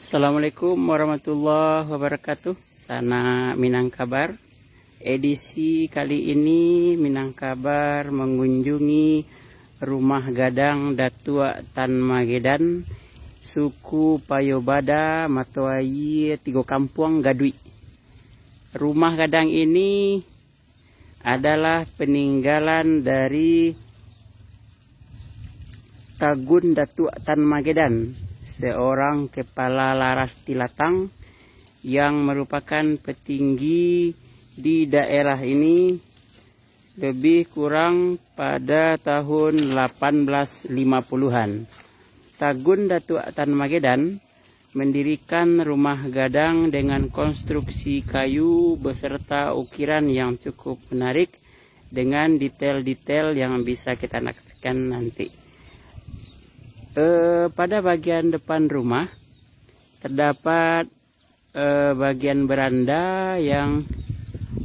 Assalamualaikum warahmatullahi wabarakatuh. Sana Minangkabar. Edisi kali ini Minangkabar mengunjungi rumah gadang Datua Tan Magedan, suku Payobada, Matoayi, Tigo Kampung, Gadui. Rumah gadang ini adalah peninggalan dari Tagun Datua Tan Magedan, seorang kepala laras Tilatang yang merupakan petinggi di daerah ini lebih kurang pada tahun 1850-an. Tagun Datua Tan Magedan mendirikan rumah gadang dengan konstruksi kayu beserta ukiran yang cukup menarik dengan detail-detail yang bisa kita saksikan nanti. Pada bagian depan rumah terdapat bagian beranda yang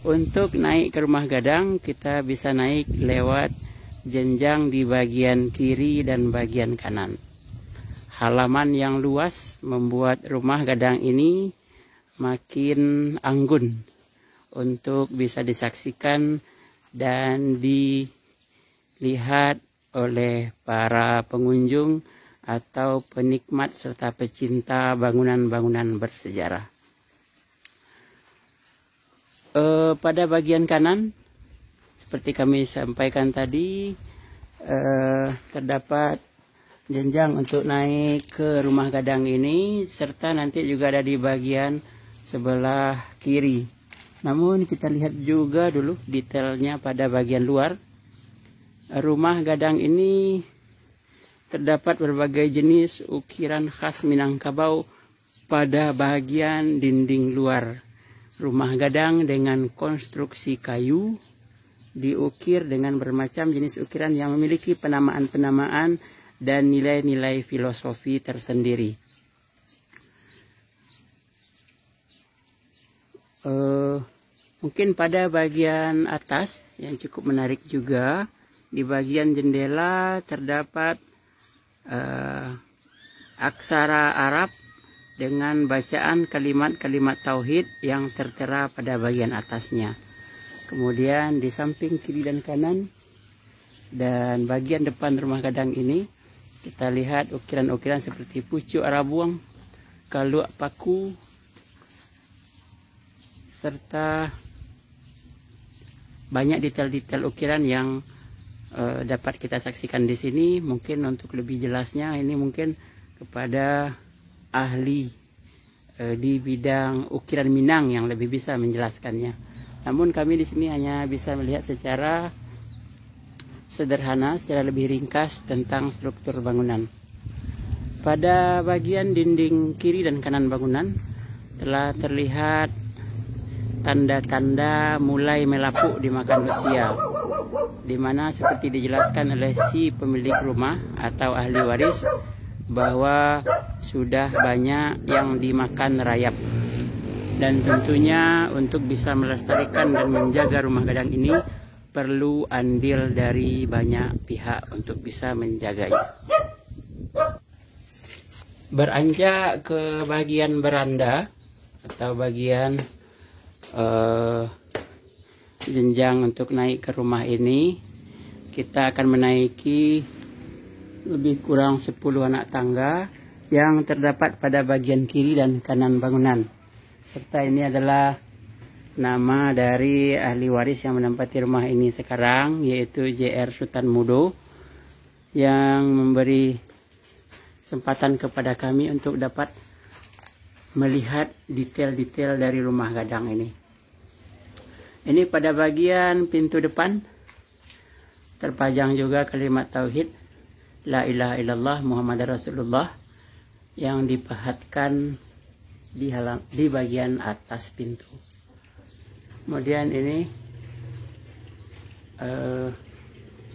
untuk naik ke rumah gadang kita bisa naik lewat jenjang di bagian kiri dan bagian kanan. Halaman yang luas membuat rumah gadang ini makin anggun untuk bisa disaksikan dan dilihat oleh para pengunjung atau penikmat serta pecinta bangunan-bangunan bersejarah. Pada bagian kanan, seperti kami sampaikan tadi, terdapat jenjang untuk naik ke rumah gadang ini, serta nanti juga ada di bagian sebelah kiri. Namun kita lihat juga dulu detailnya pada bagian luar. Rumah gadang ini terdapat berbagai jenis ukiran khas Minangkabau pada bagian dinding luar. Rumah gadang dengan konstruksi kayu diukir dengan bermacam jenis ukiran yang memiliki penamaan-penamaan dan nilai-nilai filosofi tersendiri. Mungkin pada bagian atas yang cukup menarik juga, di bagian jendela terdapat aksara Arab dengan bacaan kalimat-kalimat tauhid yang tertera pada bagian atasnya. Kemudian di samping kiri dan kanan dan bagian depan rumah gadang ini kita lihat ukiran-ukiran seperti pucuk arabuang, kaluk paku, serta banyak detail-detail ukiran yang dapat kita saksikan di sini. Mungkin untuk lebih jelasnya ini mungkin kepada ahli di bidang ukiran Minang yang lebih bisa menjelaskannya. Namun kami di sini hanya bisa melihat secara sederhana, secara lebih ringkas tentang struktur bangunan. Pada bagian dinding kiri dan kanan bangunan telah terlihat tanda-tanda mulai melapuk dimakan usia, di mana seperti dijelaskan oleh si pemilik rumah atau ahli waris bahwa sudah banyak yang dimakan rayap. Dan tentunya untuk bisa melestarikan dan menjaga rumah gadang ini perlu andil dari banyak pihak untuk bisa menjaganya. Beranjak ke bagian beranda atau bagian jenjang untuk naik ke rumah ini, kita akan menaiki lebih kurang 10 anak tangga yang terdapat pada bagian kiri dan kanan bangunan. Serta ini adalah nama dari ahli waris yang menempati rumah ini sekarang, yaitu JR Sultan Mudo, yang memberi kesempatan kepada kami untuk dapat melihat detail-detail dari rumah gadang ini. Ini pada bagian pintu depan terpajang juga kalimat tauhid La ilaha illallah Muhammad Rasulullah yang dipahatkan di bagian atas pintu. Kemudian ini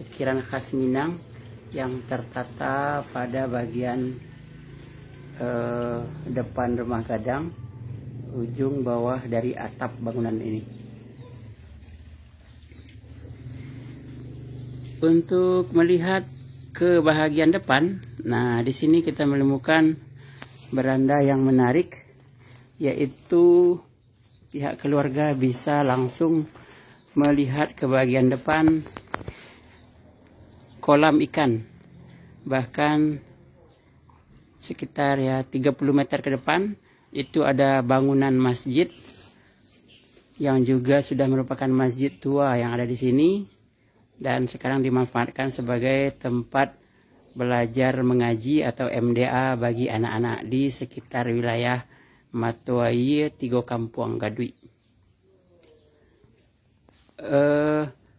ukiran khas Minang yang tertata pada bagian depan rumah gadang, ujung bawah dari atap bangunan ini. Untuk melihat ke bahagian depan, nah di sini kita menemukan beranda yang menarik, yaitu pihak keluarga bisa langsung melihat ke bagian depan kolam ikan. Bahkan sekitar 30 meter ke depan itu ada bangunan masjid yang juga sudah merupakan masjid tua yang ada di sini dan sekarang dimanfaatkan sebagai tempat belajar mengaji atau MDA bagi anak-anak di sekitar wilayah Matuai, Tigo Kampung Gadui.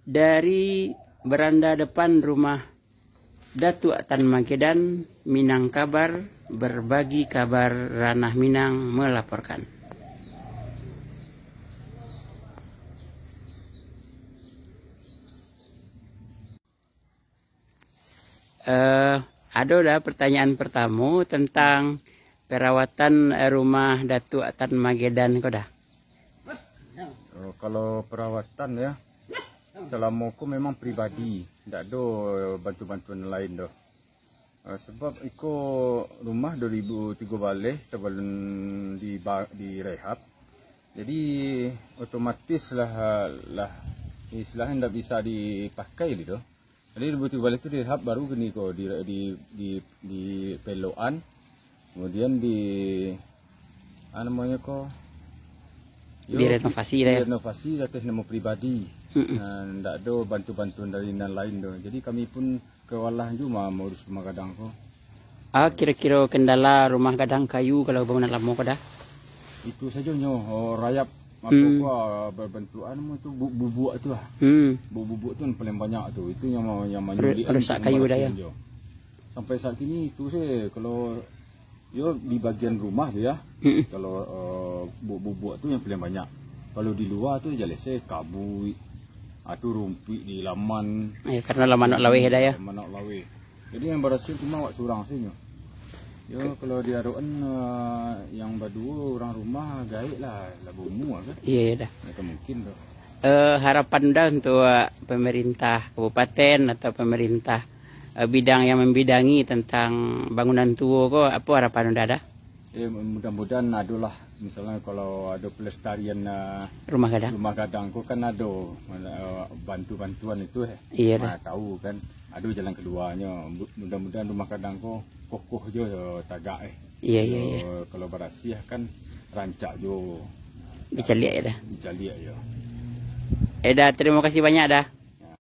Dari beranda depan rumah Datuk Tan Magedan, Minang Kabar, berbagi kabar Ranah Minang melaporkan. Ada udah pertanyaan pertama tentang perawatan rumah Datuk Tan Magedan kau dah? Kalau perawatan ya, selama aku memang pribadi, tidak ada bantu-bantuan lain dah. Sebab ikut rumah 2003 balik sebelum direhab, jadi otomatis lah istilahnya tidak bisa dipakai gitu. Jadi 2003 balik itu direhab baru gini kok di peloan, kemudian namanya kok Direnovasi ya. Direnovasi atas nama pribadi. Tidak ada bantu-bantuan dari yang lain doh. Jadi kami pun kewalahan juga mengurus rumah gadang ko. Kira-kira kendala rumah gadang kayu kalau bangunan lama kau dah? Itu saja nyo rayap apa berbentukan itu bubuk tu lah. Bubuk tu yang paling banyak tu. Itu yang rusak kayu dah ya. Sampai saat ini itu sih kalau di bagian rumah tu ya. Kalau bubuk tu yang paling banyak. Kalau di luar tu jelas kabut atau rumput di laman. Ya, karena laman nak laweh dah ya. Laman nak laweh. Jadi yang berhasil cuma awak surang sini. Kalau di aduan yang berdua orang rumah gaib lah bumu kan. Iya dah. Itu mungkin tu. Harapan dah untuk pemerintah kabupaten atau pemerintah bidang yang membidangi tentang bangunan tua kok, apa harapan anda ada? Mudah-mudahan adalah misalnya kalau ada pelestarian rumah gadang kok kan ada bantu-bantuan itu iya tahu kan ada jalan keluarnya. Mudah-mudahan rumah gadang kok kokoh je tagak iya. Kalau berhasil kan rancak jo dicaliak ya dah. Dicaliak ya. Dah terima kasih banyak dah.